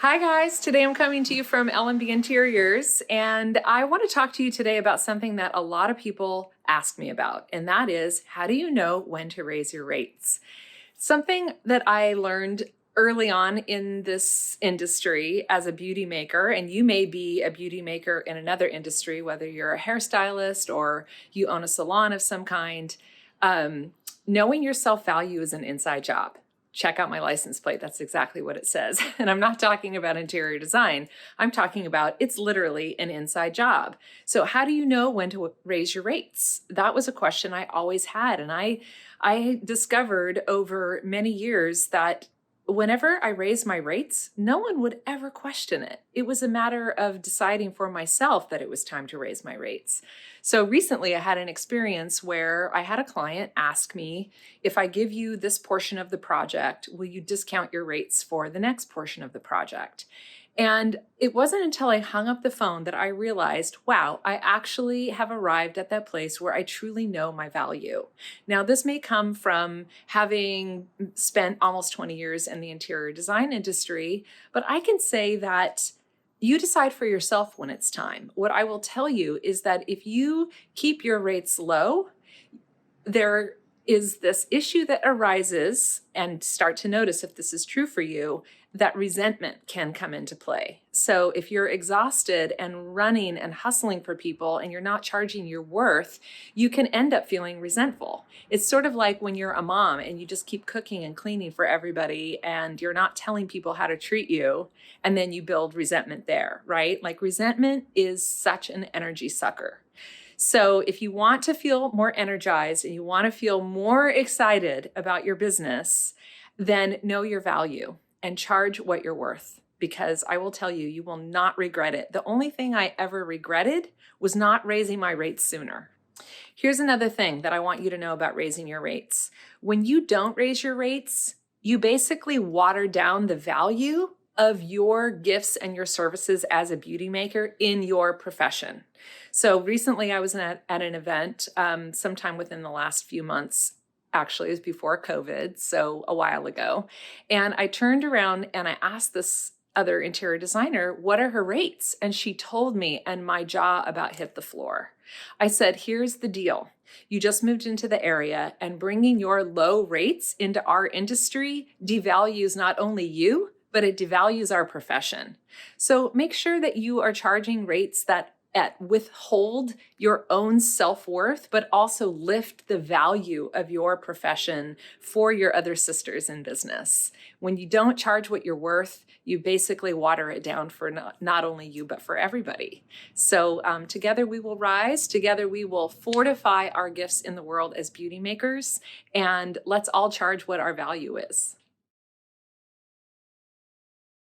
Hi guys, today I'm coming to you from L&B Interiors, and I want to talk to you today about something that a lot of people ask me about, and that is, how do you know when to raise your rates? Something that I learned early on in this industry as a beauty maker, and you may be a beauty maker in another industry, whether you're a hairstylist or you own a salon of some kind, knowing your self-value is an inside job. Check out my license plate. That's exactly what it says. And I'm not talking about interior design. I'm talking about it's literally an inside job. So how do you know when to raise your rates? That was a question I always had. And I discovered over many years that whenever I raised my rates, no one would ever question it. It was a matter of deciding for myself that it was time to raise my rates. So recently I had an experience where I had a client ask me, if I give you this portion of the project, will you discount your rates for the next portion of the project? And it wasn't until I hung up the phone that I realized, wow, I actually have arrived at that place where I truly know my value. Now, this may come from having spent almost 20 years in the interior design industry, but I can say that you decide for yourself when it's time. What I will tell you is that if you keep your rates low, there is this issue that arises, and start to notice if this is true for you, that resentment can come into play. So if you're exhausted and running and hustling for people and you're not charging your worth, you can end up feeling resentful. It's sort of like when you're a mom and you just keep cooking and cleaning for everybody and you're not telling people how to treat you, and then you build resentment there, right? Like resentment is such an energy sucker. So if you want to feel more energized and you want to feel more excited about your business, then know your value and charge what you're worth, because I will tell you, you will not regret it. The only thing I ever regretted was not raising my rates sooner. Here's another thing that I want you to know about raising your rates. When you don't raise your rates, you basically water down the value of your gifts and your services as a beauty maker in your profession. So recently I was at an event sometime within the last few months. Actually, it was before COVID, so a while ago. And I turned around and I asked this other interior designer, what are her rates? And she told me, and my jaw about hit the floor. I said, here's the deal. You just moved into the area, and bringing your low rates into our industry devalues not only you, but it devalues our profession. So make sure that you are charging rates that withhold your own self-worth, but also lift the value of your profession for your other sisters in business. When you don't charge what you're worth, you basically water it down for not only you, but for everybody. So together we will rise, together we will fortify our gifts in the world as beauty makers, and let's all charge what our value is.